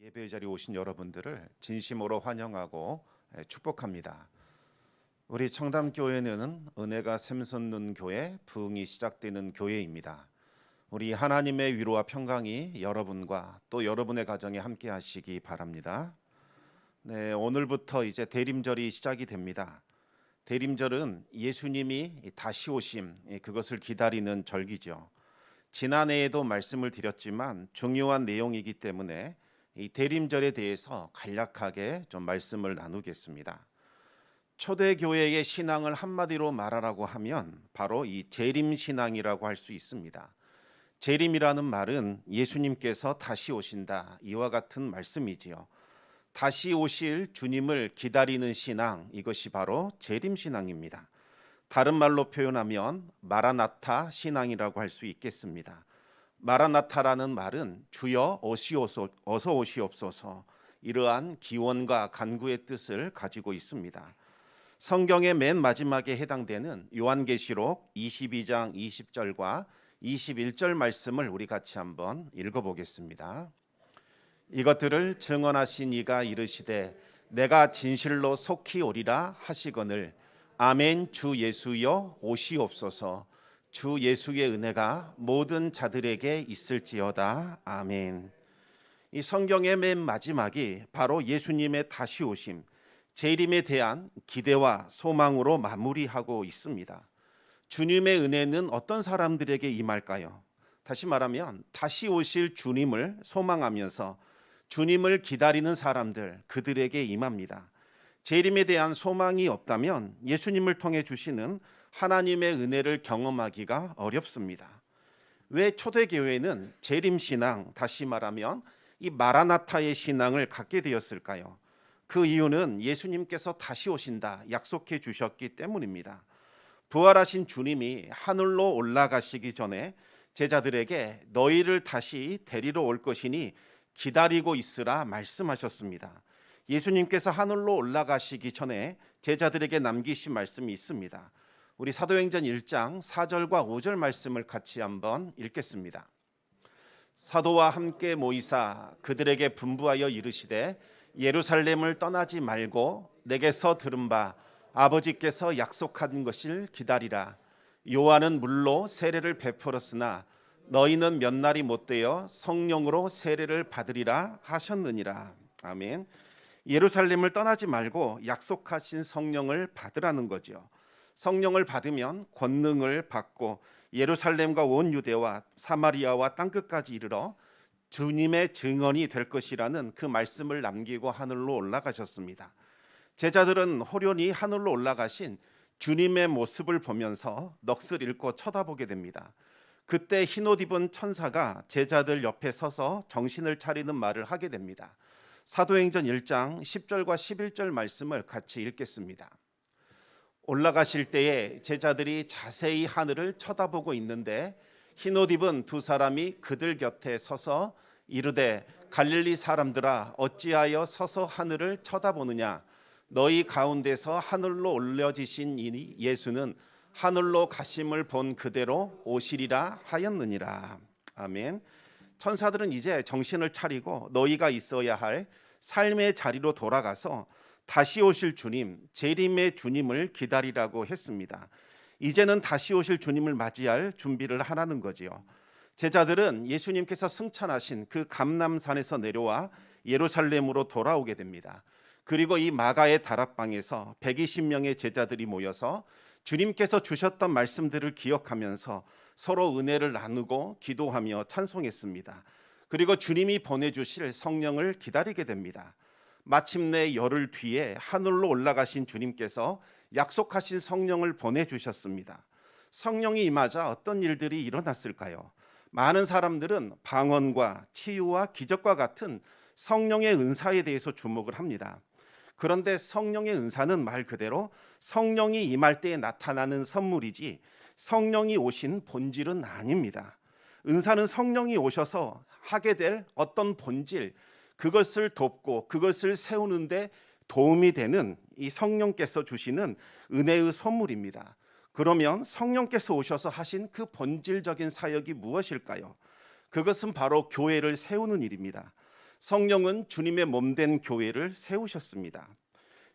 예배 자리에 오신 여러분들을 진심으로 환영하고 축복합니다. 우리 청담교회는 은혜가 샘솟는 교회, 부흥이 시작되는 교회입니다. 우리 하나님의 위로와 평강이 여러분과 또 여러분의 가정에 함께 하시기 바랍니다. 네, 오늘부터 이제 대림절이 시작이 됩니다. 대림절은 예수님이 다시 오심, 그것을 기다리는 절기죠. 지난해에도 말씀을 드렸지만 중요한 내용이기 때문에 이 대림절에 대해서 간략하게 좀 말씀을 나누겠습니다. 초대교회의 신앙을 한마디로 말하라고 하면 바로 이 재림신앙이라고 할 수 있습니다. 재림이라는 말은 예수님께서 다시 오신다, 이와 같은 말씀이지요. 다시 오실 주님을 기다리는 신앙, 이것이 바로 재림신앙입니다. 다른 말로 표현하면 마라나타 신앙이라고 할 수 있겠습니다. 마라나타라는 말은 주여 어서 오시옵소서, 이러한 기원과 간구의 뜻을 가지고 있습니다. 성경의 맨 마지막에 해당되는 요한계시록 22장 20절과 21절 말씀을 우리 같이 한번 읽어보겠습니다. 이것들을 증언하신 이가 이르시되 내가 진실로 속히 오리라 하시거늘 아멘. 주 예수여 오시옵소서. 주 예수의 은혜가 모든 자들에게 있을지어다. 아멘. 이 성경의 맨 마지막이 바로 예수님의 다시 오심, 재림에 대한 기대와 소망으로 마무리하고 있습니다. 주님의 은혜는 어떤 사람들에게 임할까요? 다시 말하면 다시 오실 주님을 소망하면서 주님을 기다리는 사람들, 그들에게 임합니다. 재림에 대한 소망이 없다면 예수님을 통해 주시는 하나님의 은혜를 경험하기가 어렵습니다. 왜 초대교회는 재림신앙, 다시 말하면 이 마라나타의 신앙을 갖게 되었을까요? 그 이유는 예수님께서 다시 오신다 약속해 주셨기 때문입니다. 부활하신 주님이 하늘로 올라가시기 전에 제자들에게 너희를 다시 데리러 올 것이니 기다리고 있으라 말씀하셨습니다. 예수님께서 하늘로 올라가시기 전에 제자들에게 남기신 말씀이 있습니다. 우리 사도행전 1장 4절과 5절 말씀을 같이 한번 읽겠습니다. 사도와 함께 모이사 그들에게 분부하여 이르시되 예루살렘을 떠나지 말고 내게서 들은 바 아버지께서 약속한 것을 기다리라. 요한은 물로 세례를 베풀었으나 너희는 몇 날이 못되어 성령으로 세례를 받으리라 하셨느니라. 아멘. 예루살렘을 떠나지 말고 약속하신 성령을 받으라는 거죠. 성령을 받으면 권능을 받고 예루살렘과 온 유대와 사마리아와 땅끝까지 이르러 주님의 증언이 될 것이라는 그 말씀을 남기고 하늘로 올라가셨습니다. 제자들은 호련히 하늘로 올라가신 주님의 모습을 보면서 넋을 잃고 쳐다보게 됩니다. 그때 흰옷 입은 천사가 제자들 옆에 서서 정신을 차리는 말을 하게 됩니다. 사도행전 1장 10절과 11절 말씀을 같이 읽겠습니다. 올라가실 때에 제자들이 자세히 하늘을 쳐다보고 있는데 흰옷 입은 두 사람이 그들 곁에 서서 이르되 갈릴리 사람들아 어찌하여 서서 하늘을 쳐다보느냐. 너희 가운데서 하늘로 올려지신 이 예수는 하늘로 가심을 본 그대로 오시리라 하였느니라. 아멘. 천사들은 이제 정신을 차리고 너희가 있어야 할 삶의 자리로 돌아가서 다시 오실 주님, 재림의 주님을 기다리라고 했습니다. 이제는 다시 오실 주님을 맞이할 준비를 하라는 거지요. 제자들은 예수님께서 승천하신 그 감람산에서 내려와 예루살렘으로 돌아오게 됩니다. 그리고 이 마가의 다락방에서 120명의 제자들이 모여서 주님께서 주셨던 말씀들을 기억하면서 서로 은혜를 나누고 기도하며 찬송했습니다. 그리고 주님이 보내주실 성령을 기다리게 됩니다. 마침내 열흘 뒤에 하늘로 올라가신 주님께서 약속하신 성령을 보내주셨습니다. 성령이 임하자 어떤 일들이 일어났을까요? 많은 사람들은 방언과 치유와 기적과 같은 성령의 은사에 대해서 주목을 합니다. 그런데 성령의 은사는 말 그대로 성령이 임할 때에 나타나는 선물이지 성령이 오신 본질은 아닙니다. 은사는 성령이 오셔서 하게 될 어떤 본질, 그것을 돕고 그것을 세우는데 도움이 되는 이 성령께서 주시는 은혜의 선물입니다. 그러면 성령께서 오셔서 하신 그 본질적인 사역이 무엇일까요? 그것은 바로 교회를 세우는 일입니다. 성령은 주님의 몸된 교회를 세우셨습니다.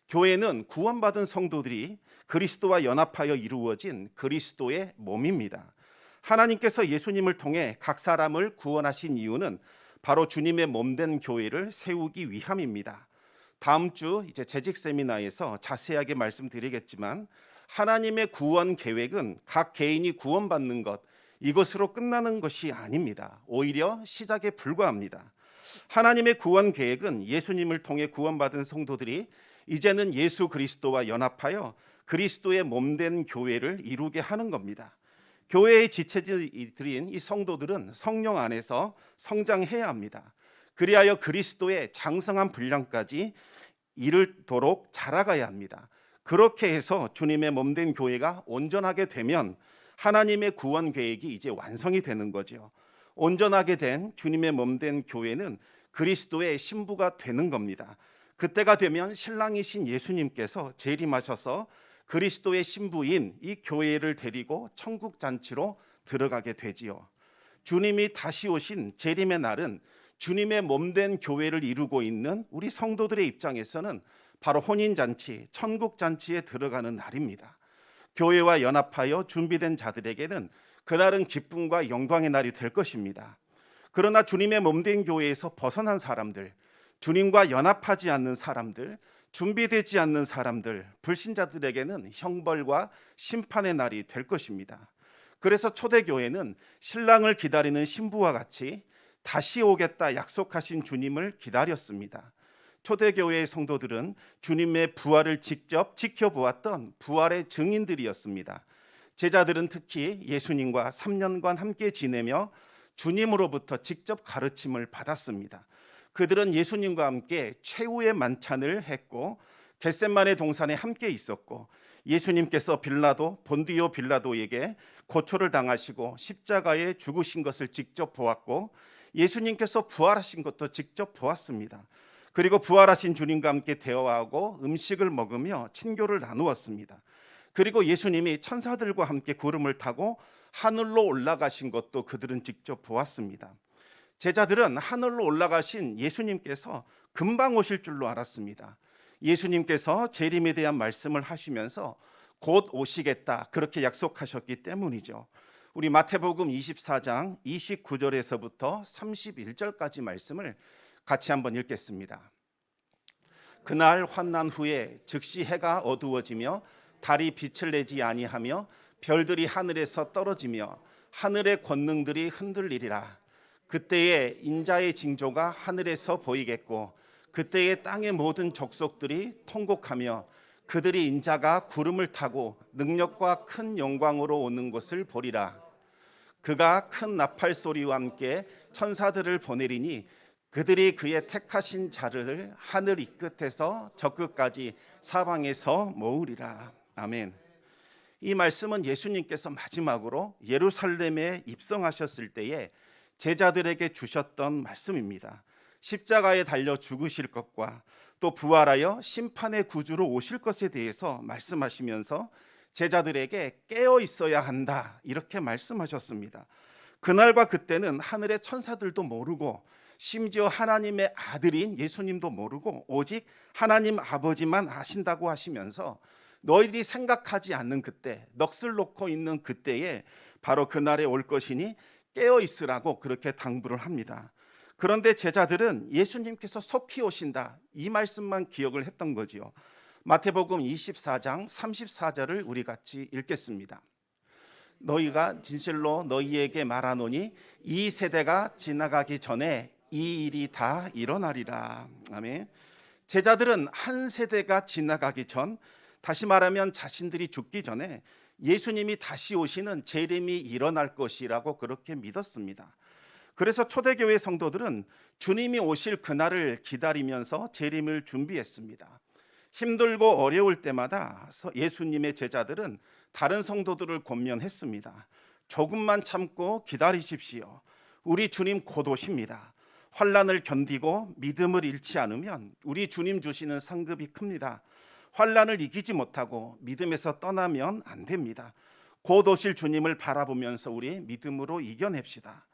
교회는 구원받은 성도들이 그리스도와 연합하여 이루어진 그리스도의 몸입니다. 하나님께서 예수님을 통해 각 사람을 구원하신 이유는 바로 주님의 몸된 교회를 세우기 위함입니다. 다음 주 이제 재직 세미나에서 자세하게 말씀드리겠지만 하나님의 구원 계획은 각 개인이 구원받는 것 이것으로 끝나는 것이 아닙니다. 오히려 시작에 불과합니다. 하나님의 구원 계획은 예수님을 통해 구원받은 성도들이 이제는 예수 그리스도와 연합하여 그리스도의 몸된 교회를 이루게 하는 겁니다. 교회의 지체들인 이 성도들은 성령 안에서 성장해야 합니다. 그리하여 그리스도의 장성한 분량까지 이르도록 자라가야 합니다. 그렇게 해서 주님의 몸된 교회가 온전하게 되면 하나님의 구원 계획이 이제 완성이 되는 거죠. 온전하게 된 주님의 몸된 교회는 그리스도의 신부가 되는 겁니다. 그때가 되면 신랑이신 예수님께서 재림하셔서 그리스도의 신부인 이 교회를 데리고 천국 잔치로 들어가게 되지요. 주님이 다시 오신 재림의 날은 주님의 몸된 교회를 이루고 있는 우리 성도들의 입장에서는 바로 혼인잔치, 천국잔치에 들어가는 날입니다. 교회와 연합하여 준비된 자들에게는 그날은 기쁨과 영광의 날이 될 것입니다. 그러나 주님의 몸된 교회에서 벗어난 사람들, 주님과 연합하지 않는 사람들, 준비되지 않는 사람들, 불신자들에게는 형벌과 심판의 날이 될 것입니다. 그래서 초대교회는 신랑을 기다리는 신부와 같이 다시 오겠다 약속하신 주님을 기다렸습니다. 초대교회의 성도들은 주님의 부활을 직접 지켜보았던 부활의 증인들이었습니다. 제자들은 특히 예수님과 3년간 함께 지내며 주님으로부터 직접 가르침을 받았습니다. 그들은 예수님과 함께 최후의 만찬을 했고 겟세마네 동산에 함께 있었고 예수님께서 본디오 빌라도에게 고초를 당하시고 십자가에 죽으신 것을 직접 보았고 예수님께서 부활하신 것도 직접 보았습니다. 그리고 부활하신 주님과 함께 대화하고 음식을 먹으며 친교를 나누었습니다. 그리고 예수님이 천사들과 함께 구름을 타고 하늘로 올라가신 것도 그들은 직접 보았습니다. 제자들은 하늘로 올라가신 예수님께서 금방 오실 줄로 알았습니다. 예수님께서 재림에 대한 말씀을 하시면서 곧 오시겠다 그렇게 약속하셨기 때문이죠. 우리 마태복음 24장 29절에서부터 31절까지 말씀을 같이 한번 읽겠습니다. 그날 환난 후에 즉시 해가 어두워지며 달이 빛을 내지 아니하며 별들이 하늘에서 떨어지며 하늘의 권능들이 흔들리리라. 그때에 인자의 징조가 하늘에서 보이겠고 그때에 땅의 모든 족속들이 통곡하며 그들이 인자가 구름을 타고 능력과 큰 영광으로 오는 것을 보리라. 그가 큰 나팔 소리와 함께 천사들을 보내리니 그들이 그의 택하신 자를 하늘 이 끝에서 저 끝까지 사방에서 모으리라. 아멘. 이 말씀은 예수님께서 마지막으로 예루살렘에 입성하셨을 때에 제자들에게 주셨던 말씀입니다. 십자가에 달려 죽으실 것과 또 부활하여 심판의 구주로 오실 것에 대해서 말씀하시면서 제자들에게 깨어 있어야 한다 이렇게 말씀하셨습니다. 그날과 그때는 하늘의 천사들도 모르고 심지어 하나님의 아들인 예수님도 모르고 오직 하나님 아버지만 아신다고 하시면서 너희들이 생각하지 않는 그때, 넋을 놓고 있는 그때에 바로 그날에 올 것이니 깨어 있으라고 그렇게 당부를 합니다. 그런데 제자들은 예수님께서 속히 오신다 이 말씀만 기억을 했던 거지요. 마태복음 24장 34절을 우리 같이 읽겠습니다. 너희가 진실로 너희에게 말하노니 이 세대가 지나가기 전에 이 일이 다 일어나리라. 아멘. 제자들은 한 세대가 지나가기 전, 다시 말하면 자신들이 죽기 전에 예수님이 다시 오시는 재림이 일어날 것이라고 그렇게 믿었습니다. 그래서 초대교회 성도들은 주님이 오실 그날을 기다리면서 재림을 준비했습니다. 힘들고 어려울 때마다 예수님의 제자들은 다른 성도들을 권면했습니다. 조금만 참고 기다리십시오. 우리 주님 곧 오십니다. 환난을 견디고 믿음을 잃지 않으면 우리 주님 주시는 상급이 큽니다. 환난을 이기지 못하고 믿음에서 떠나면 안 됩니다. 곧 오실 주님을 바라보면서 우리 믿음으로 이겨냅시다.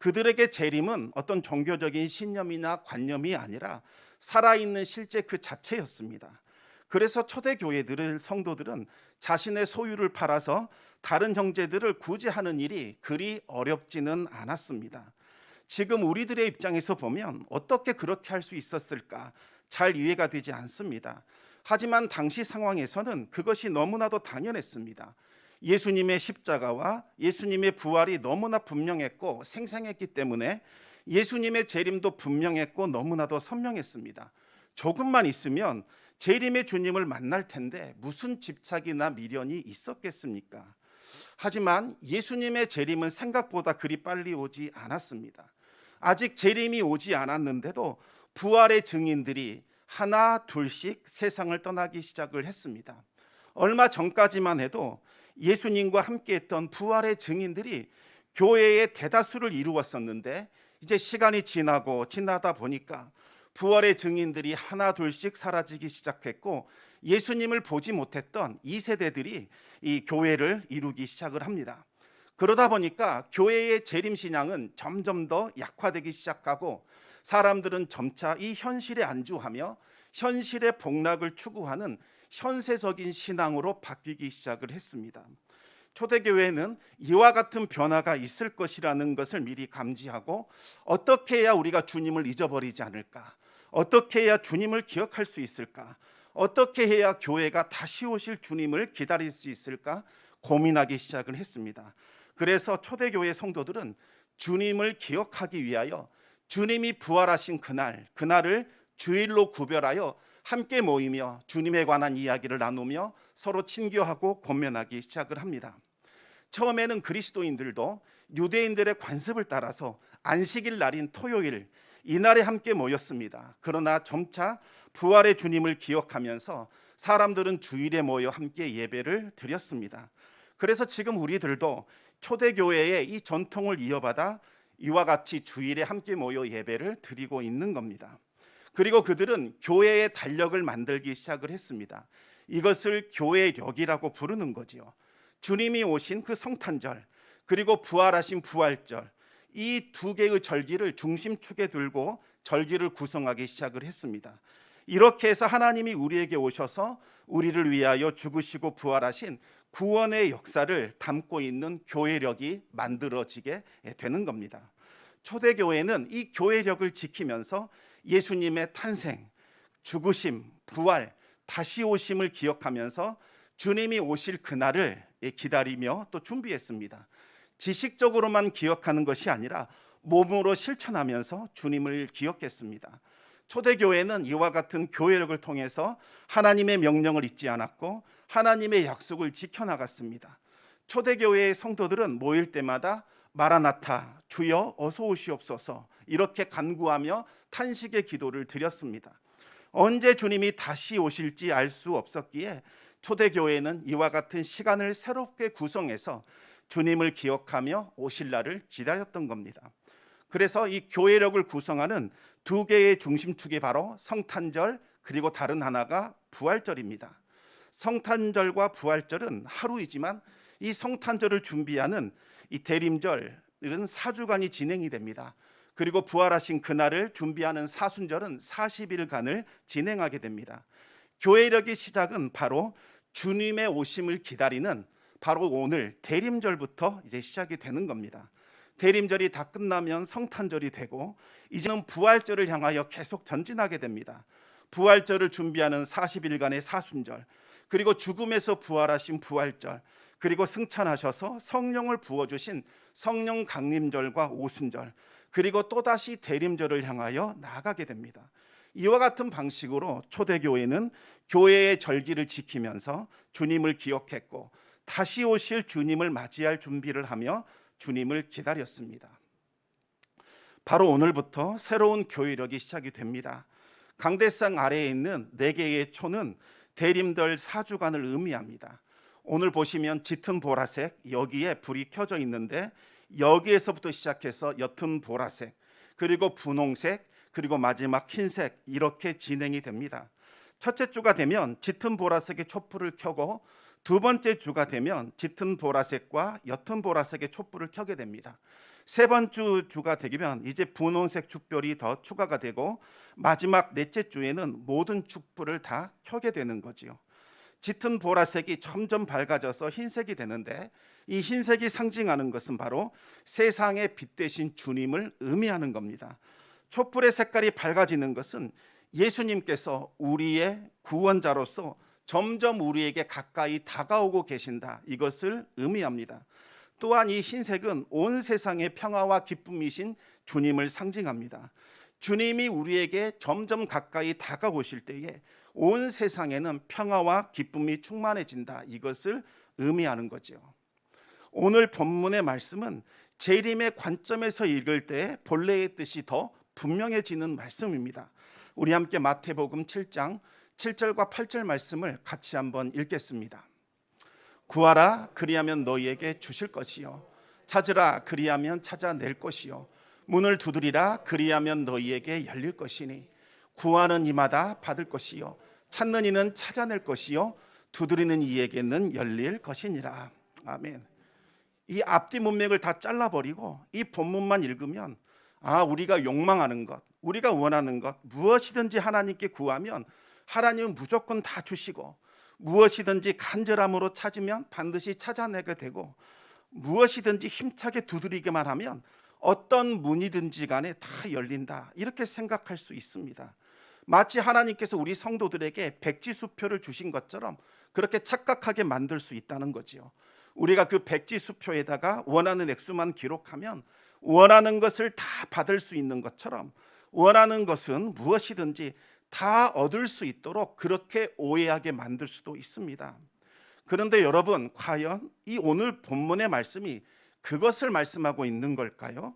그들에게 재림은 어떤 종교적인 신념이나 관념이 아니라 살아있는 실제 그 자체였습니다. 그래서 초대교회들은 성도들은 자신의 소유를 팔아서 다른 형제들을 구제하는 일이 그리 어렵지는 않았습니다. 지금 우리들의 입장에서 보면 어떻게 그렇게 할 수 있었을까 잘 이해가 되지 않습니다. 하지만 당시 상황에서는 그것이 너무나도 당연했습니다. 예수님의 십자가와 예수님의 부활이 너무나 분명했고 생생했기 때문에 예수님의 재림도 분명했고 너무나도 선명했습니다. 조금만 있으면 재림의 주님을 만날 텐데 무슨 집착이나 미련이 있었겠습니까? 하지만 예수님의 재림은 생각보다 그리 빨리 오지 않았습니다. 아직 재림이 오지 않았는데도 부활의 증인들이 하나 둘씩 세상을 떠나기 시작을 했습니다. 얼마 전까지만 해도 예수님과 함께했던 부활의 증인들이 교회의 대다수를 이루었었는데 이제 시간이 지나다 보니까 부활의 증인들이 하나 둘씩 사라지기 시작했고 예수님을 보지 못했던 2세대들이 이 교회를 이루기 시작을 합니다. 그러다 보니까 교회의 재림 신앙은 점점 더 약화되기 시작하고 사람들은 점차 이 현실에 안주하며 현실의 복락을 추구하는 현세적인 신앙으로 바뀌기 시작을 했습니다. 초대교회는 이와 같은 변화가 있을 것이라는 것을 미리 감지하고 어떻게 해야 우리가 주님을 잊어버리지 않을까? 어떻게 해야 주님을 기억할 수 있을까? 어떻게 해야 교회가 다시 오실 주님을 기다릴 수 있을까? 고민하기 시작을 했습니다. 그래서 초대교회 성도들은 주님을 기억하기 위하여 주님이 부활하신 그날을 주일로 구별하여 함께 모이며 주님에 관한 이야기를 나누며 서로 친교하고 권면하기 시작을 합니다. 처음에는 그리스도인들도 유대인들의 관습을 따라서 안식일 날인 토요일 이날에 함께 모였습니다. 그러나 점차 부활의 주님을 기억하면서 사람들은 주일에 모여 함께 예배를 드렸습니다. 그래서 지금 우리들도 초대교회의 이 전통을 이어받아 이와 같이 주일에 함께 모여 예배를 드리고 있는 겁니다. 그리고 그들은 교회의 달력을 만들기 시작을 했습니다. 이것을 교회력이라고 부르는 거지요. 주님이 오신 그 성탄절 그리고 부활하신 부활절 이 두 개의 절기를 중심축에 들고 절기를 구성하기 시작을 했습니다. 이렇게 해서 하나님이 우리에게 오셔서 우리를 위하여 죽으시고 부활하신 구원의 역사를 담고 있는 교회력이 만들어지게 되는 겁니다. 초대교회는 이 교회력을 지키면서 예수님의 탄생, 죽으심, 부활, 다시 오심을 기억하면서 주님이 오실 그날을 기다리며 또 준비했습니다. 지식적으로만 기억하는 것이 아니라 몸으로 실천하면서 주님을 기억했습니다. 초대교회는 이와 같은 교회력을 통해서 하나님의 명령을 잊지 않았고 하나님의 약속을 지켜나갔습니다. 초대교회의 성도들은 모일 때마다 마라나타, 주여 어서 오시옵소서 이렇게 간구하며 탄식의 기도를 드렸습니다. 언제 주님이 다시 오실지 알 수 없었기에 초대교회는 이와 같은 시간을 새롭게 구성해서 주님을 기억하며 오실 날을 기다렸던 겁니다. 그래서 이 교회력을 구성하는 두 개의 중심축이 바로 성탄절 그리고 다른 하나가 부활절입니다. 성탄절과 부활절은 하루이지만 이 성탄절을 준비하는 이 대림절은 4주간이 진행이 됩니다. 그리고 부활하신 그날을 준비하는 사순절은 40일간을 진행하게 됩니다. 교회력의 시작은 바로 주님의 오심을 기다리는 바로 오늘 대림절부터 이제 시작이 되는 겁니다. 대림절이 다 끝나면 성탄절이 되고 이제는 부활절을 향하여 계속 전진하게 됩니다. 부활절을 준비하는 40일간의 사순절, 그리고 죽음에서 부활하신 부활절, 그리고 승천하셔서 성령을 부어주신 성령 강림절과 오순절, 그리고 또다시 대림절을 향하여 나아가게 됩니다. 이와 같은 방식으로 초대교회는 교회의 절기를 지키면서 주님을 기억했고 다시 오실 주님을 맞이할 준비를 하며 주님을 기다렸습니다. 바로 오늘부터 새로운 교회력이 시작이 됩니다. 강대상 아래에 있는 4개의 초는 대림절 4주간을 의미합니다. 오늘 보시면 짙은 보라색 여기에 불이 켜져 있는데 여기에서부터 시작해서 옅은 보라색 그리고 분홍색 그리고 마지막 흰색 이렇게 진행이 됩니다. 첫째 주가 되면 짙은 보라색의 촛불을 켜고 두 번째 주가 되면 짙은 보라색과 옅은 보라색의 촛불을 켜게 됩니다. 세 번째 주가 되면 이제 분홍색 촛불이 더 추가가 되고 마지막 넷째 주에는 모든 촛불을 다 켜게 되는 거지요. 짙은 보라색이 점점 밝아져서 흰색이 되는데 이 흰색이 상징하는 것은 바로 세상의 빛 되신 주님을 의미하는 겁니다. 촛불의 색깔이 밝아지는 것은 예수님께서 우리의 구원자로서 점점 우리에게 가까이 다가오고 계신다, 이것을 의미합니다. 또한 이 흰색은 온 세상의 평화와 기쁨이신 주님을 상징합니다. 주님이 우리에게 점점 가까이 다가오실 때에 온 세상에는 평화와 기쁨이 충만해진다, 이것을 의미하는 거죠. 오늘 본문의 말씀은 재림의 관점에서 읽을 때 본래의 뜻이 더 분명해지는 말씀입니다. 우리 함께 마태복음 7장 7절과 8절 말씀을 같이 한번 읽겠습니다. 구하라 그리하면 너희에게 주실 것이요, 찾으라 그리하면 찾아낼 것이요, 문을 두드리라 그리하면 너희에게 열릴 것이니 구하는 이마다 받을 것이요, 찾는 이는 찾아낼 것이요, 두드리는 이에게는 열릴 것이니라. 아멘. 이 앞뒤 문맥을 다 잘라버리고 이 본문만 읽으면 우리가 욕망하는 것, 우리가 원하는 것 무엇이든지 하나님께 구하면 하나님은 무조건 다 주시고, 무엇이든지 간절함으로 찾으면 반드시 찾아내게 되고, 무엇이든지 힘차게 두드리기만 하면 어떤 문이든지 간에 다 열린다, 이렇게 생각할 수 있습니다. 마치 하나님께서 우리 성도들에게 백지수표를 주신 것처럼 그렇게 착각하게 만들 수 있다는 거지요. 우리가 그 백지수표에다가 원하는 액수만 기록하면 원하는 것을 다 받을 수 있는 것처럼, 원하는 것은 무엇이든지 다 얻을 수 있도록 그렇게 오해하게 만들 수도 있습니다. 그런데 여러분, 과연 이 오늘 본문의 말씀이 그것을 말씀하고 있는 걸까요?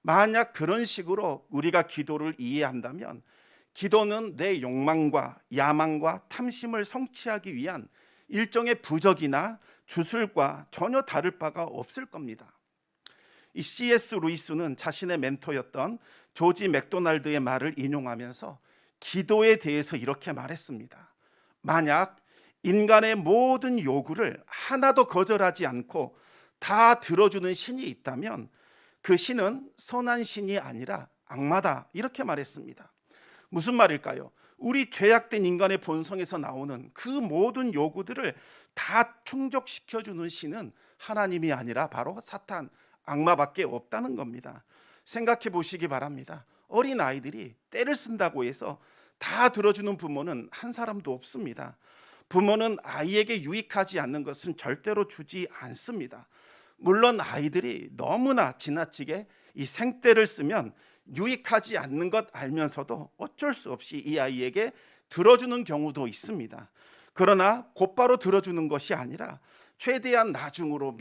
만약 그런 식으로 우리가 기도를 이해한다면 기도는 내 욕망과 야망과 탐심을 성취하기 위한 일종의 부적이나 주술과 전혀 다를 바가 없을 겁니다. 이 C.S. 루이스는 자신의 멘토였던 조지 맥도날드의 말을 인용하면서 기도에 대해서 이렇게 말했습니다. 만약 인간의 모든 요구를 하나도 거절하지 않고 다 들어주는 신이 있다면 그 신은 선한 신이 아니라 악마다, 이렇게 말했습니다. 무슨 말일까요? 우리 죄악된 인간의 본성에서 나오는 그 모든 요구들을 다 충족시켜주는 신은 하나님이 아니라 바로 사탄, 악마밖에 없다는 겁니다. 생각해 보시기 바랍니다. 어린 아이들이 떼를 쓴다고 해서 다 들어주는 부모는 한 사람도 없습니다. 부모는 아이에게 유익하지 않는 것은 절대로 주지 않습니다. 물론 아이들이 너무나 지나치게 이 생떼를 쓰면 유익하지 않는 것 알면서도 어쩔 수 없이 이 아이에게 들어주는 경우도 있습니다. 그러나 곧바로 들어주는 것이 아니라 최대한 나중으로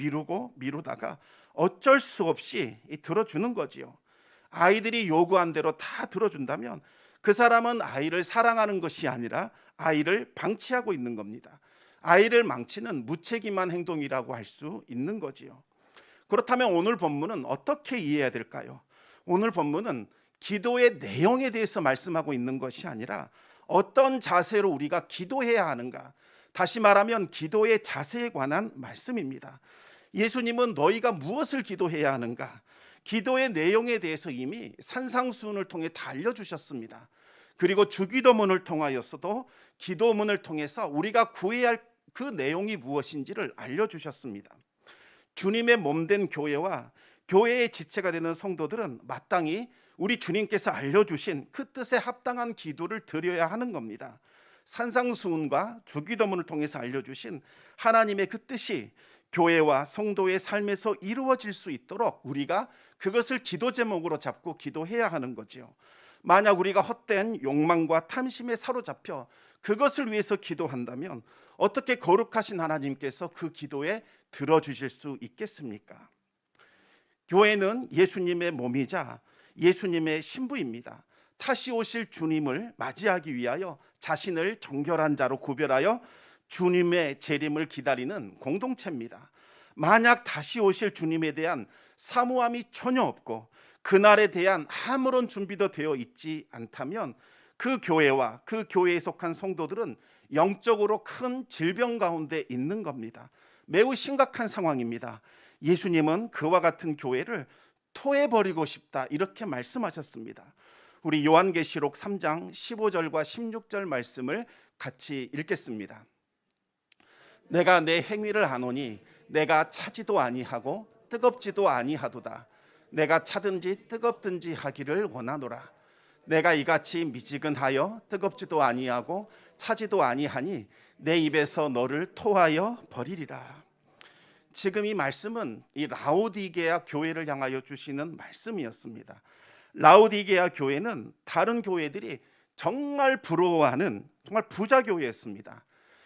미루다가 어쩔 수 없이 들어주는 거지요. 아이들이 요구한 대로 다 들어준다면 그 사람은 아이를 사랑하는 것이 아니라 아이를 방치하고 있는 겁니다. 아이를 망치는 무책임한 행동이라고 할 수 있는 거지요. 그렇다면 오늘 본문은 어떻게 이해해야 될까요? 오늘 본문은 기도의 내용에 대해서 말씀하고 있는 것이 아니라 어떤 자세로 우리가 기도해야 하는가, 다시 말하면 기도의 자세에 관한 말씀입니다. 예수님은 너희가 무엇을 기도해야 하는가, 기도의 내용에 대해서 이미 산상수훈을 통해 다 알려주셨습니다. 그리고 주기도문을 통하여서도 기도문을 통해서 우리가 구해야 할 그 내용이 무엇인지를 알려주셨습니다. 주님의 몸된 교회와 교회의 지체가 되는 성도들은 마땅히 우리 주님께서 알려주신 그 뜻에 합당한 기도를 드려야 하는 겁니다. 산상수훈과 주기도문을 통해서 알려주신 하나님의 그 뜻이 교회와 성도의 삶에서 이루어질 수 있도록 우리가 그것을 기도 제목으로 잡고 기도해야 하는 거죠. 만약 우리가 헛된 욕망과 탐심에 사로잡혀 그것을 위해서 기도한다면 어떻게 거룩하신 하나님께서 그 기도에 들어주실 수 있겠습니까? 교회는 예수님의 몸이자 예수님의 신부입니다. 다시 오실 주님을 맞이하기 위하여 자신을 정결한 자로 구별하여 주님의 재림을 기다리는 공동체입니다. 만약 다시 오실 주님에 대한 사모함이 전혀 없고 그날에 대한 아무런 준비도 되어 있지 않다면 그 교회와 그 교회에 속한 성도들은 영적으로 큰 질병 가운데 있는 겁니다. 매우 심각한 상황입니다. 예수님은 그와 같은 교회를 토해버리고 싶다 이렇게 말씀하셨습니다. 우리 요한계시록 3장 15절과 16절 말씀을 같이 읽겠습니다. 내가 내 행위를 아노니 내가 차지도 아니하고 뜨겁지도 아니하도다. 내가 차든지 뜨겁든지 하기를 원하노라. 내가 이같이 미지근하여 뜨겁지도 아니하고 차지도 아니하니 내 입에서 너를 토하여 버리리라. 지금 이 말씀은 이 라오디게아 교회를 향하여 주시는 말씀이었습니다. 라오디게아 교회는 다른 교회들이 정말 부러워하는 정말 부자 교회였습니다.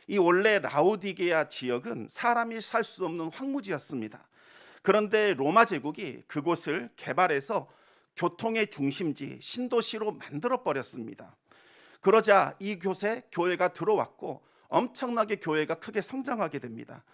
이 원래 라오디게아 지역은 사람이 살 수 없는 황무지였습니다. 그런데 로마 제국이 그곳을 개발해서 교통의 중심지, 신도시로 만들어 버렸습니다. 그러자 이곳에 교회가 들어왔고 엄청나게 교회가 크게 성장하게 됩니다.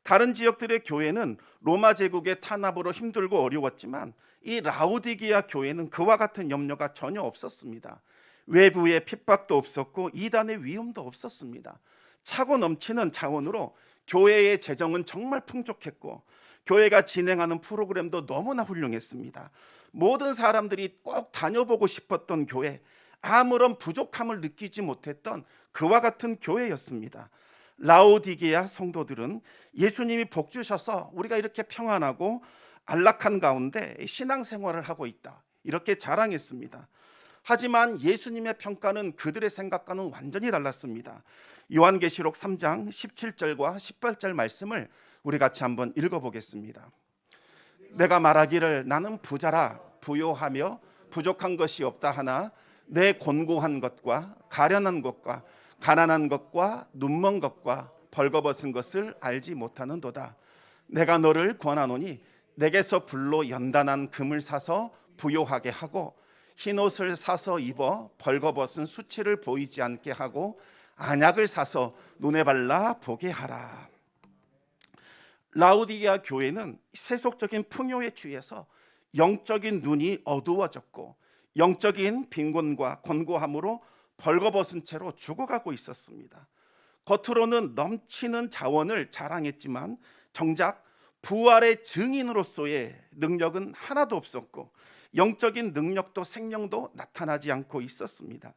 다른 지역들의 교회는 로마 제국의 탄압으로 힘들고 어려웠지만 이 라오디게아 교회는 그와 같은 염려가 전혀 없었습니다. 외부의 핍박도 없었고 이단의 위험도 없었습니다. 차고 넘치는 자원으로 교회의 재정은 정말 풍족했고 교회가 진행하는 프로그램도 너무나 훌륭했습니다. 모든 사람들이 꼭 다녀보고 싶었던 교회, 아무런 부족함을 느끼지 못했던 그와 같은 교회였습니다. 라오디게아 성도들은 예수님이 복 주셔서 우리가 이렇게 평안하고 안락한 가운데 신앙생활을 하고 있다 이렇게 자랑했습니다. 하지만 예수님의 평가는 그들의 생각과는 완전히 달랐습니다. 요한계시록 3장 17절과 18절 말씀을 우리 같이 한번 읽어보겠습니다. 내가 말하기를 나는 부자라 부요하며 부족한 것이 없다 하나 내 곤고한 것과 가련한 것과 가난한 것과 눈먼 것과 벌거벗은 것을 알지 못하는도다. 내가 너를 권하노니 내게서 불로 연단한 금을 사서 부요하게 하고 흰옷을 사서 입어 벌거벗은 수치를 보이지 않게 하고 안약을 사서 눈에 발라 보게 하라. 라오디게아 교회는 세속적인 풍요에 취해서 영적인 눈이 어두워졌고 영적인 빈곤과 곤고함으로 벌거벗은 채로 죽어가고 있었습니다. 겉으로는 넘치는 자원을 자랑했지만 정작 부활의 증인으로서의 능력은 하나도 없었고 영적인 능력도 생명도 나타나지 않고 있었습니다.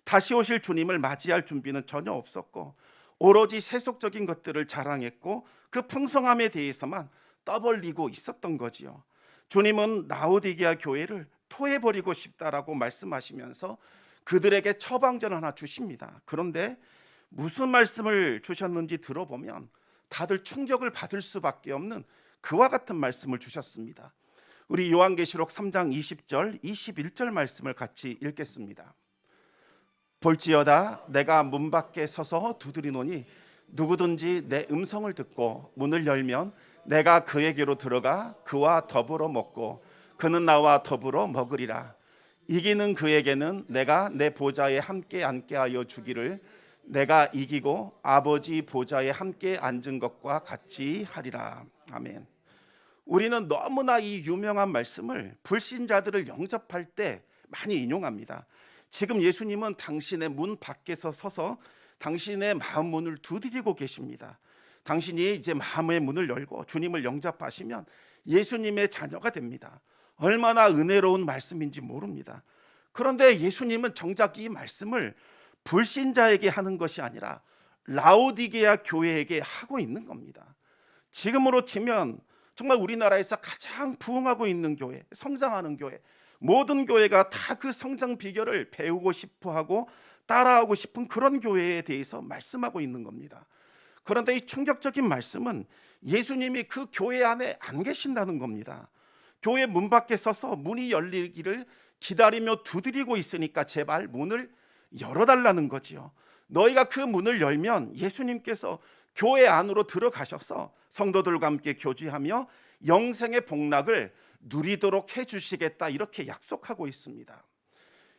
다시 오실 주님을 맞이할 준비는 전혀 없었고 오로지 세속적인 것들을 자랑했고 그 풍성함에 대해서만 떠벌리고 있었던 거지요. 주님은 라오디게아 교회를 토해버리고 싶다라고 말씀하시면서 그들에게 처방전 하나 주십니다. 그런데 무슨 말씀을 주셨는지 들어보면 다들 충격을 받을 수밖에 없는 그와 같은 말씀을 주셨습니다. 우리 요한계시록 3장 20절 21절 말씀을 같이 읽겠습니다. 볼지어다 내가 문 밖에 서서 두드리노니 누구든지 내 음성을 듣고 문을 열면 내가 그에게로 들어가 그와 더불어 먹고 그는 나와 더불어 먹으리라. 이기는 그에게는 내가 내 보좌에 함께 앉게 하여 주기를 내가 이기고 아버지 보좌에 함께 앉은 것과 같이 하리라. 아멘. 우리는 너무나 이 유명한 말씀을 불신자들을 영접할 때 많이 인용합니다. 지금 예수님은 당신의 문 밖에서 서서 당신의 마음 문을 두드리고 계십니다. 당신이 이제 마음의 문을 열고 주님을 영접하시면 예수님의 자녀가 됩니다. 얼마나 은혜로운 말씀인지 모릅니다. 그런데 예수님은 정작 이 말씀을 불신자에게 하는 것이 아니라 라오디게아 교회에게 하고 있는 겁니다. 지금으로 치면 정말 우리나라에서 가장 부흥하고 있는 교회, 성장하는 교회, 모든 교회가 다 그 성장 비결을 배우고 싶어하고 따라하고 싶은 그런 교회에 대해서 말씀하고 있는 겁니다. 그런데 이 충격적인 말씀은 예수님이 그 교회 안에 안 계신다는 겁니다. 교회 문 밖에 서서 문이 열리기를 기다리며 두드리고 있으니까 제발 문을 열어달라는 거지요. 너희가 그 문을 열면 예수님께서 교회 안으로 들어가셔서 성도들과 함께 교제하며 영생의 복락을 누리도록 해주시겠다 이렇게 약속하고 있습니다.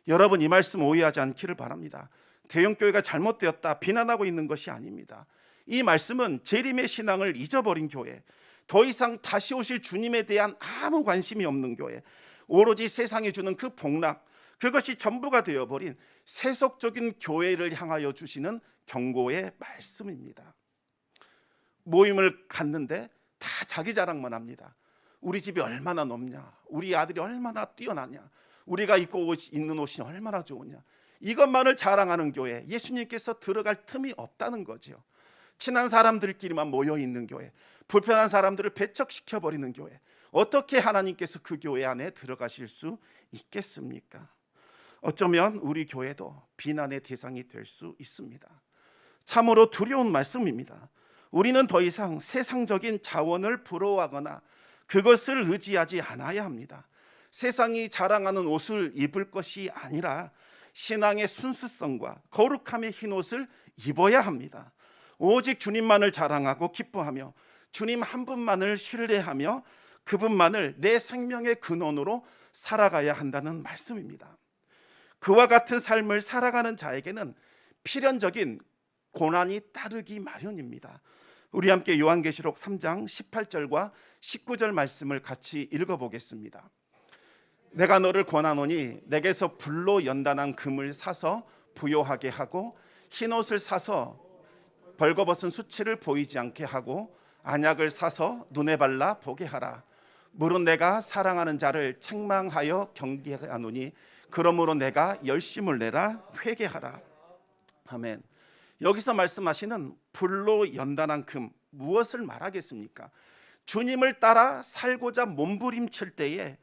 여러분 이 말씀 오해하지 않기를 바랍니다. 대형교회가 잘못되었다 비난하고 있는 것이 아닙니다. 이 말씀은 재림의 신앙을 잊어버린 교회, 더 이상 다시 오실 주님에 대한 아무 관심이 없는 교회, 오로지 세상이 주는 그 복락, 그것이 전부가 되어버린 세속적인 교회를 향하여 주시는 경고의 말씀입니다. 모임을 갔는데 다 자기 자랑만 합니다. 우리 집이 얼마나 높냐, 우리 아들이 얼마나 뛰어나냐, 우리가 입고 있는 옷이 얼마나 좋으냐, 이것만을 자랑하는 교회, 예수님께서 들어갈 틈이 없다는 거죠. 친한 사람들끼리만 모여 있는 교회, 불편한 사람들을 배척시켜 버리는 교회, 어떻게 하나님께서 그 교회 안에 들어가실 수 있겠습니까? 어쩌면 우리 교회도 비난의 대상이 될 수 있습니다. 참으로 두려운 말씀입니다. 우리는 더 이상 세상적인 자원을 부러워하거나 그것을 의지하지 않아야 합니다. 세상이 자랑하는 옷을 입을 것이 아니라 신앙의 순수성과 거룩함의 흰옷을 입어야 합니다. 오직 주님만을 자랑하고 기뻐하며 주님 한 분만을 신뢰하며 그분만을 내 생명의 근원으로 살아가야 한다는 말씀입니다. 그와 같은 삶을 살아가는 자에게는 필연적인 고난이 따르기 마련입니다. 우리 함께 요한계시록 3장 18절과 19절 말씀을 같이 읽어보겠습니다. 내가 너를 권하노니 내게서 불로 연단한 금을 사서 부요하게 하고 흰옷을 사서 벌거벗은 수치를 보이지 않게 하고 안약을 사서 눈에 발라 보게 하라. 물은 내가 사랑하는 자를 책망하여 경계하노니 그러므로 내가 열심을 내라 회개하라. 아멘. 여기서 말씀하시는 불로 연단한 금, 무엇을 말하겠습니까? 주님을 따라 살고자 몸부림칠 때에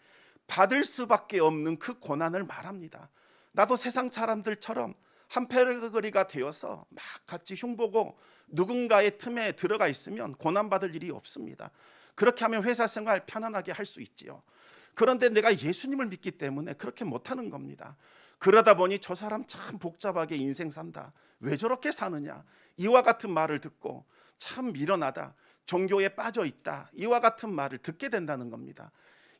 받을 수밖에 없는 그 고난을 말합니다. 나도 세상 사람들처럼 한패거리가 되어서 막 같이 흉보고 누군가의 틈에 들어가 있으면 고난받을 일이 없습니다. 그렇게 하면 회사 생활 편안하게 할 수 있지요. 그런데 내가 예수님을 믿기 때문에 그렇게 못하는 겁니다. 그러다 보니 저 사람 참 복잡하게 인생 산다, 왜 저렇게 사느냐, 이와 같은 말을 듣고 참 미련하다, 종교에 빠져 있다, 이와 같은 말을 듣게 된다는 겁니다.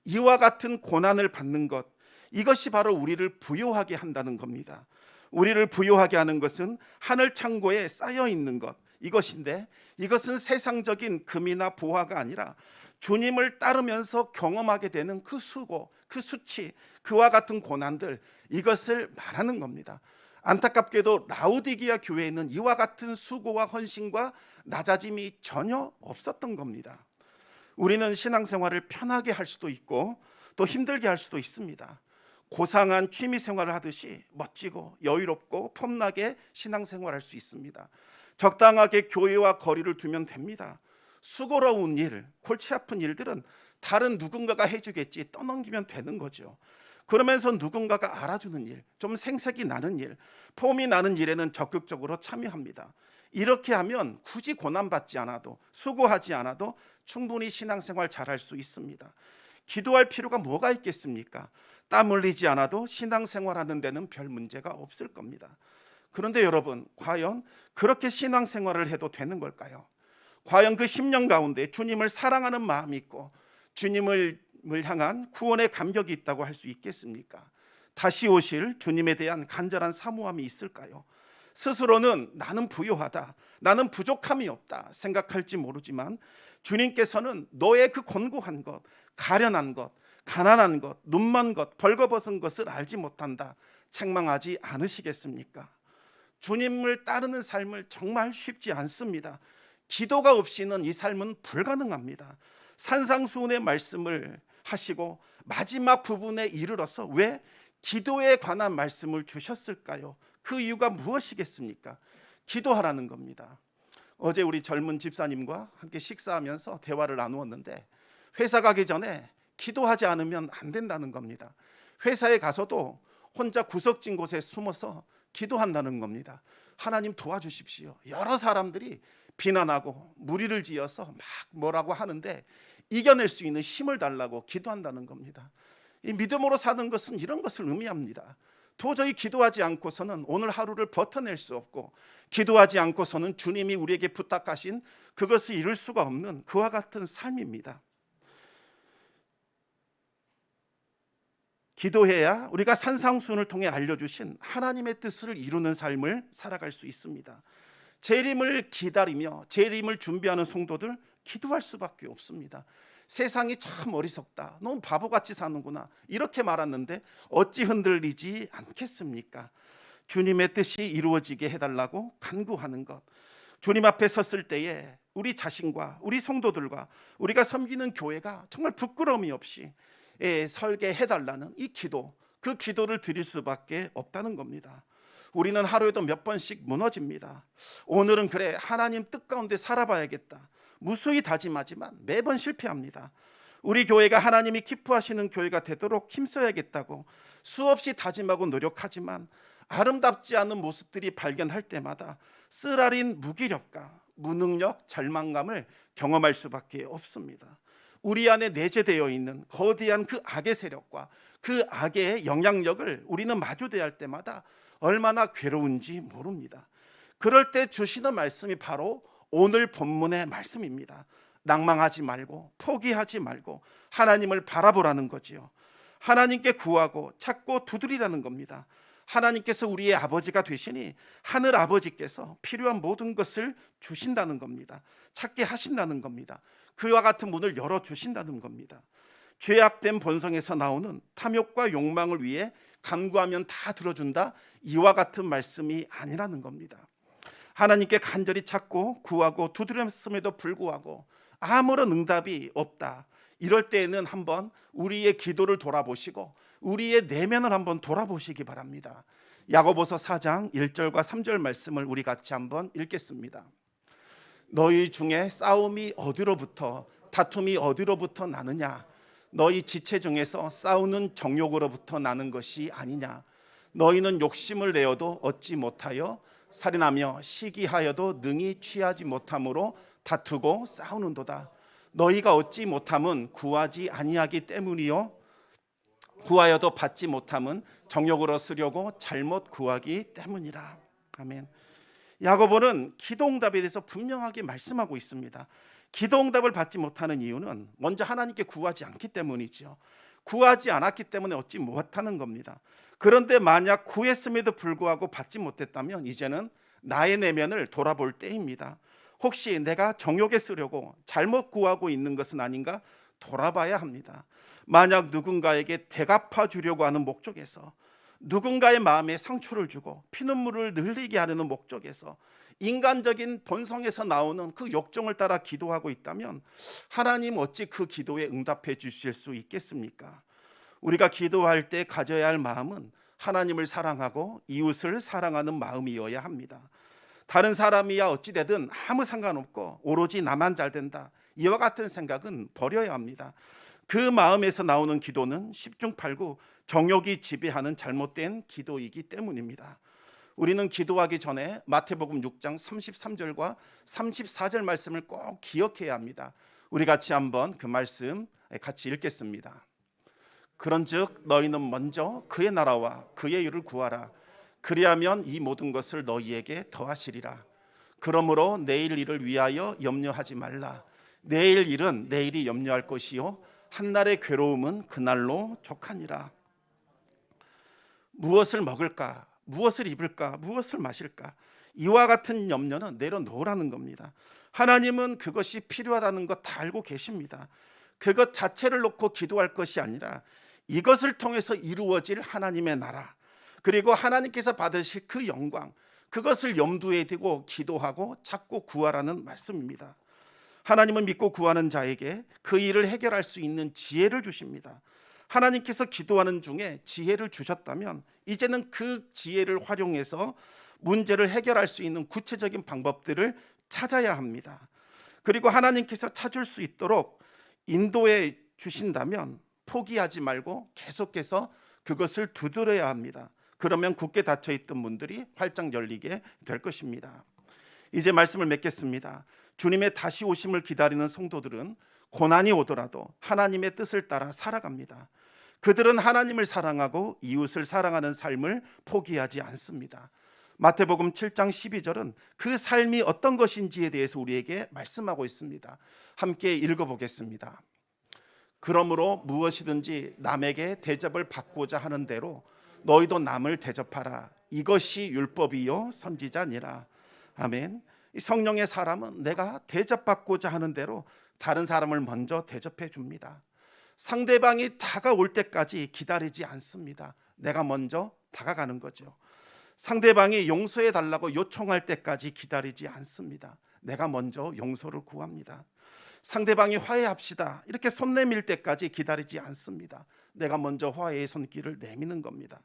이와 같은 고난을 받는 것, 이것이 바로 우리를 부요하게 한다는 겁니다. 우리를 부요하게 하는 것은 하늘 창고에 쌓여 있는 것, 이것인데 이것은 세상적인 금이나 보화가 아니라 주님을 따르면서 경험하게 되는 그 수고, 그 수치, 그와 같은 고난들, 이것을 말하는 겁니다. 안타깝게도 라우디기아 교회에는 이와 같은 수고와 헌신과 낮아짐이 전혀 없었던 겁니다. 우리는 신앙생활을 편하게 할 수도 있고 또 힘들게 할 수도 있습니다. 고상한 취미생활을 하듯이 멋지고 여유롭고 폼나게 신앙생활할 수 있습니다. 적당하게 교회와 거리를 두면 됩니다. 수고로운 일, 골치 아픈 일들은 다른 누군가가 해주겠지 떠넘기면 되는 거죠. 그러면서 누군가가 알아주는 일, 좀 생색이 나는 일, 폼이 나는 일에는 적극적으로 참여합니다. 이렇게 하면 굳이 고난받지 않아도, 수고하지 않아도 충분히 신앙생활 잘할 수 있습니다. 기도할 필요가 뭐가 있겠습니까? 땀 흘리지 않아도 신앙생활하는 데는 별 문제가 없을 겁니다. 그런데 여러분, 과연 그렇게 신앙생활을 해도 되는 걸까요? 과연 그 10년 가운데 주님을 사랑하는 마음이 있고 주님을 향한 구원의 감격이 있다고 할 수 있겠습니까? 다시 오실 주님에 대한 간절한 사모함이 있을까요? 스스로는 나는 부요하다, 나는 부족함이 없다 생각할지 모르지만 주님께서는 너의 그 곤고한 것, 가련한 것, 가난한 것, 눈먼 것, 벌거벗은 것을 알지 못한다 책망하지 않으시겠습니까? 주님을 따르는 삶을 정말 쉽지 않습니다. 기도가 없이는 이 삶은 불가능합니다. 산상수훈의 말씀을 하시고 마지막 부분에 이르러서 왜 기도에 관한 말씀을 주셨을까요? 그 이유가 무엇이겠습니까? 기도하라는 겁니다. 어제 우리 젊은 집사님과 함께 식사하면서 대화를 나누었는데 회사 가기 전에 기도하지 않으면 안 된다는 겁니다. 회사에 가서도 혼자 구석진 곳에 숨어서 기도한다는 겁니다. 하나님 도와주십시오. 여러 사람들이 비난하고 무리를 지어서 막 뭐라고 하는데 이겨낼 수 있는 힘을 달라고 기도한다는 겁니다. 이 믿음으로 사는 것은 이런 것을 의미합니다. 도저히 기도하지 않고서는 오늘 하루를 버텨낼 수 없고 기도하지 않고서는 주님이 우리에게 부탁하신 그것을 이룰 수가 없는 그와 같은 삶입니다. 기도해야 우리가 산상수훈을 통해 알려주신 하나님의 뜻을 이루는 삶을 살아갈 수 있습니다. 재림을 기다리며 재림을 준비하는 성도들 기도할 수밖에 없습니다. 세상이 참 어리석다, 너무 바보같이 사는구나 이렇게 말았는데 어찌 흔들리지 않겠습니까? 주님의 뜻이 이루어지게 해달라고 간구하는 것, 주님 앞에 섰을 때에 우리 자신과 우리 성도들과 우리가 섬기는 교회가 정말 부끄러움이 없이 설계해달라는 이 기도, 그 기도를 드릴 수밖에 없다는 겁니다. 우리는 하루에도 몇 번씩 무너집니다. 오늘은 그래 하나님 뜻 가운데 살아봐야겠다 무수히 다짐하지만 매번 실패합니다. 우리 교회가 하나님이 기뻐하시는 교회가 되도록 힘써야겠다고 수없이 다짐하고 노력하지만 아름답지 않은 모습들이 발견할 때마다 쓰라린 무기력과 무능력, 절망감을 경험할 수밖에 없습니다. 우리 안에 내재되어 있는 거대한 그 악의 세력과 그 악의 영향력을 우리는 마주대할 때마다 얼마나 괴로운지 모릅니다. 그럴 때 주시는 말씀이 바로 오늘 본문의 말씀입니다. 낭망하지 말고 포기하지 말고 하나님을 바라보라는 거지요. 하나님께 구하고 찾고 두드리라는 겁니다. 하나님께서 우리의 아버지가 되시니 하늘 아버지께서 필요한 모든 것을 주신다는 겁니다. 찾게 하신다는 겁니다. 그와 같은 문을 열어주신다는 겁니다. 죄악된 본성에서 나오는 탐욕과 욕망을 위해 간구하면 다 들어준다, 이와 같은 말씀이 아니라는 겁니다. 하나님께 간절히 찾고 구하고 두드렸음에도 불구하고 아무런 응답이 없다, 이럴 때에는 한번 우리의 기도를 돌아보시고 우리의 내면을 한번 돌아보시기 바랍니다. 야고보서 4장 1절과 3절 말씀을 우리 같이 한번 읽겠습니다. 너희 중에 싸움이 어디로부터 다툼이 어디로부터 나느냐? 너희 지체 중에서 싸우는 정욕으로부터 나는 것이 아니냐? 너희는 욕심을 내어도 얻지 못하여 살인하며 시기하여도 능히 취하지 못함으로 다투고 싸우는도다. 너희가 얻지 못함은 구하지 아니하기 때문이요 구하여도 받지 못함은 정욕으로 쓰려고 잘못 구하기 때문이라. 아멘. 야고보는 기도응답에 대해서 분명하게 말씀하고 있습니다. 기도응답을 받지 못하는 이유는 먼저 하나님께 구하지 않기 때문이죠. 구하지 않았기 때문에 얻지 못하는 겁니다. 그런데 만약 구했음에도 불구하고 받지 못했다면 이제는 나의 내면을 돌아볼 때입니다. 혹시 내가 정욕에 쓰려고 잘못 구하고 있는 것은 아닌가 돌아봐야 합니다. 만약 누군가에게 대갚아 주려고 하는 목적에서, 누군가의 마음에 상처를 주고 피눈물을 흘리게 하려는 목적에서, 인간적인 본성에서 나오는 그 욕정을 따라 기도하고 있다면 하나님 어찌 그 기도에 응답해 주실 수 있겠습니까? 우리가 기도할 때 가져야 할 마음은 하나님을 사랑하고 이웃을 사랑하는 마음이어야 합니다. 다른 사람이야 어찌되든 아무 상관없고 오로지 나만 잘 된다, 이와 같은 생각은 버려야 합니다. 그 마음에서 나오는 기도는 10중 8구 정욕이 지배하는 잘못된 기도이기 때문입니다. 우리는 기도하기 전에 마태복음 6장 33절과 34절 말씀을 꼭 기억해야 합니다. 우리 같이 한번 그 말씀 같이 읽겠습니다. 그런즉 너희는 먼저 그의 나라와 그의 의를 구하라. 그리하면 이 모든 것을 너희에게 더하시리라. 그러므로 내일 일을 위하여 염려하지 말라. 내일 일은 내일이 염려할 것이요 한날의 괴로움은 그날로 족하니라. 무엇을 먹을까? 무엇을 입을까? 무엇을 마실까? 이와 같은 염려는 내려놓으라는 겁니다. 하나님은 그것이 필요하다는 것 다 알고 계십니다. 그것 자체를 놓고 기도할 것이 아니라 이것을 통해서 이루어질 하나님의 나라, 그리고 하나님께서 받으실 그 영광, 그것을 염두에 두고 기도하고 찾고 구하라는 말씀입니다. 하나님은 믿고 구하는 자에게 그 일을 해결할 수 있는 지혜를 주십니다. 하나님께서 기도하는 중에 지혜를 주셨다면 이제는 그 지혜를 활용해서 문제를 해결할 수 있는 구체적인 방법들을 찾아야 합니다. 그리고 하나님께서 찾을 수 있도록 인도해 주신다면 포기하지 말고 계속해서 그것을 두드려야 합니다. 그러면 굳게 닫혀있던 문들이 활짝 열리게 될 것입니다. 이제 말씀을 맺겠습니다. 주님의 다시 오심을 기다리는 성도들은 고난이 오더라도 하나님의 뜻을 따라 살아갑니다. 그들은 하나님을 사랑하고 이웃을 사랑하는 삶을 포기하지 않습니다. 마태복음 7장 12절은 그 삶이 어떤 것인지에 대해서 우리에게 말씀하고 있습니다. 함께 읽어보겠습니다. 그러므로 무엇이든지 남에게 대접을 받고자 하는 대로 너희도 남을 대접하라. 이것이 율법이요 선지자니라. 아멘. 성령의 사람은 내가 대접받고자 하는 대로 다른 사람을 먼저 대접해 줍니다. 상대방이 다가올 때까지 기다리지 않습니다. 내가 먼저 다가가는 거죠. 상대방이 용서해 달라고 요청할 때까지 기다리지 않습니다. 내가 먼저 용서를 구합니다. 상대방이 화해합시다 이렇게 손 내밀 때까지 기다리지 않습니다. 내가 먼저 화해의 손길을 내미는 겁니다.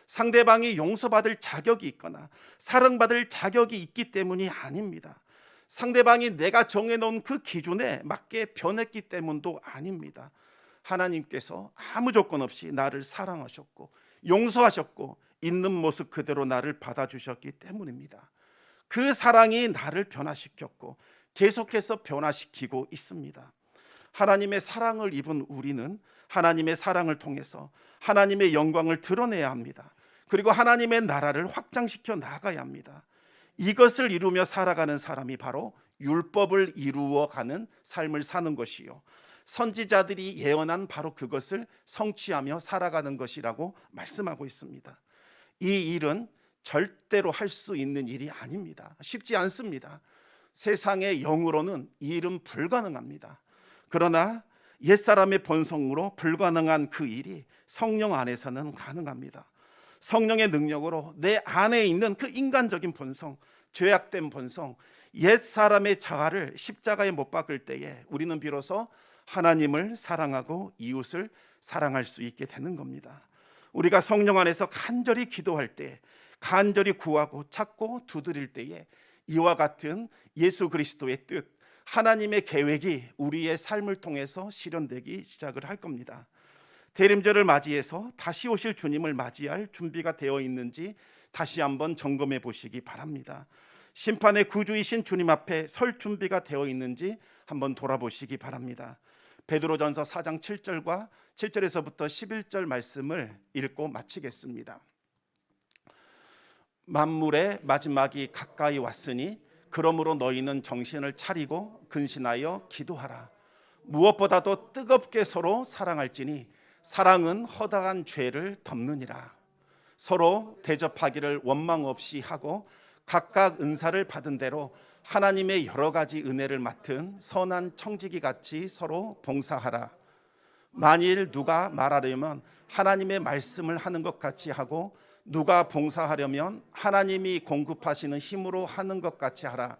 상대방이 용서받을 자격이 있거나 사랑받을 자격이 있기 때문이 아닙니다. 상대방이 내가 정해놓은 그 기준에 맞게 변했기 때문도 아닙니다. 하나님께서 아무 조건 없이 나를 사랑하셨고 용서하셨고 있는 모습 그대로 나를 받아주셨기 때문입니다. 그 사랑이 나를 변화시켰고 계속해서 변화시키고 있습니다. 하나님의 사랑을 입은 우리는 하나님의 사랑을 통해서 하나님의 영광을 드러내야 합니다. 그리고 하나님의 나라를 확장시켜 나가야 합니다. 이것을 이루며 살아가는 사람이 바로 율법을 이루어가는 삶을 사는 것이요, 선지자들이 예언한 바로 그것을 성취하며 살아가는 것이라고 말씀하고 있습니다. 이 일은 절대로 할 수 있는 일이 아닙니다. 쉽지 않습니다. 세상의 영으로는 이 일은 불가능합니다. 그러나 옛사람의 본성으로 불가능한 그 일이 성령 안에서는 가능합니다. 성령의 능력으로 내 안에 있는 그 인간적인 본성, 죄악된 본성, 옛사람의 자아를 십자가에 못 박을 때에 우리는 비로소 하나님을 사랑하고 이웃을 사랑할 수 있게 되는 겁니다. 우리가 성령 안에서 간절히 기도할 때, 간절히 구하고 찾고 두드릴 때에 이와 같은 예수 그리스도의 뜻, 하나님의 계획이 우리의 삶을 통해서 실현되기 시작을 할 겁니다. 대림절을 맞이해서 다시 오실 주님을 맞이할 준비가 되어 있는지 다시 한번 점검해 보시기 바랍니다. 심판의 구주이신 주님 앞에 설 준비가 되어 있는지 한번 돌아보시기 바랍니다. 베드로전서 4장 7절과 7절에서부터 11절 말씀을 읽고 마치겠습니다. 만물의 마지막이 가까이 왔으니 그러므로 너희는 정신을 차리고 근신하여 기도하라. 무엇보다도 뜨겁게 서로 사랑할지니 사랑은 허다한 죄를 덮느니라. 서로 대접하기를 원망 없이 하고 각각 은사를 받은 대로 하나님의 여러 가지 은혜를 맡은 선한 청지기 같이 서로 봉사하라. 만일 누가 말하려면 하나님의 말씀을 하는 것 같이 하고 누가 봉사하려면 하나님이 공급하시는 힘으로 하는 것 같이 하라.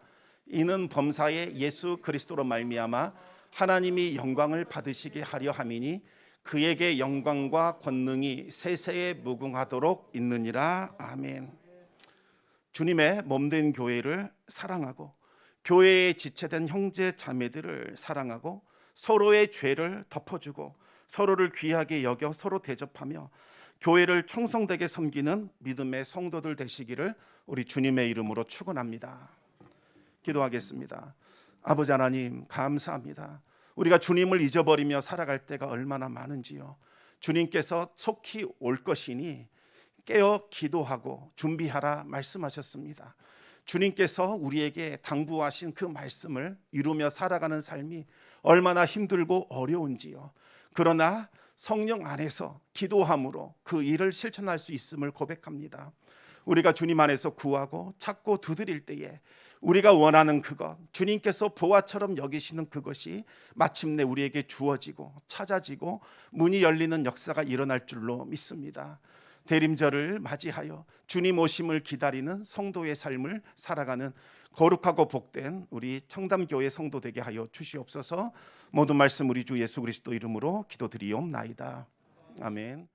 이는 범사에 예수 그리스도로 말미암아 하나님이 영광을 받으시게 하려 함이니 그에게 영광과 권능이 세세에 무궁하도록 있느니라. 아멘. 주님의 몸된 교회를 사랑하고 교회에 지체된 형제 자매들을 사랑하고 서로의 죄를 덮어주고 서로를 귀하게 여겨 서로 대접하며 교회를 충성되게 섬기는 믿음의 성도들 되시기를 우리 주님의 이름으로 축원합니다. 기도하겠습니다. 아버지 하나님, 감사합니다. 우리가 주님을 잊어버리며 살아갈 때가 얼마나 많은지요. 주님께서 속히 올 것이니 깨어 기도하고 준비하라 말씀하셨습니다. 주님께서 우리에게 당부하신 그 말씀을 이루며 살아가는 삶이 얼마나 힘들고 어려운지요. 그러나 성령 안에서 기도함으로 그 일을 실천할 수 있음을 고백합니다. 우리가 주님 안에서 구하고 찾고 두드릴 때에 우리가 원하는 그것, 주님께서 보화처럼 여기시는 그것이 마침내 우리에게 주어지고 찾아지고 문이 열리는 역사가 일어날 줄로 믿습니다. 대림절을 맞이하여 주님 오심을 기다리는 성도의 삶을 살아가는 거룩하고 복된 우리 청담교회 성도 되게 하여 주시옵소서. 모든 말씀 우리 주 예수 그리스도 이름으로 기도드리옵나이다. 아멘.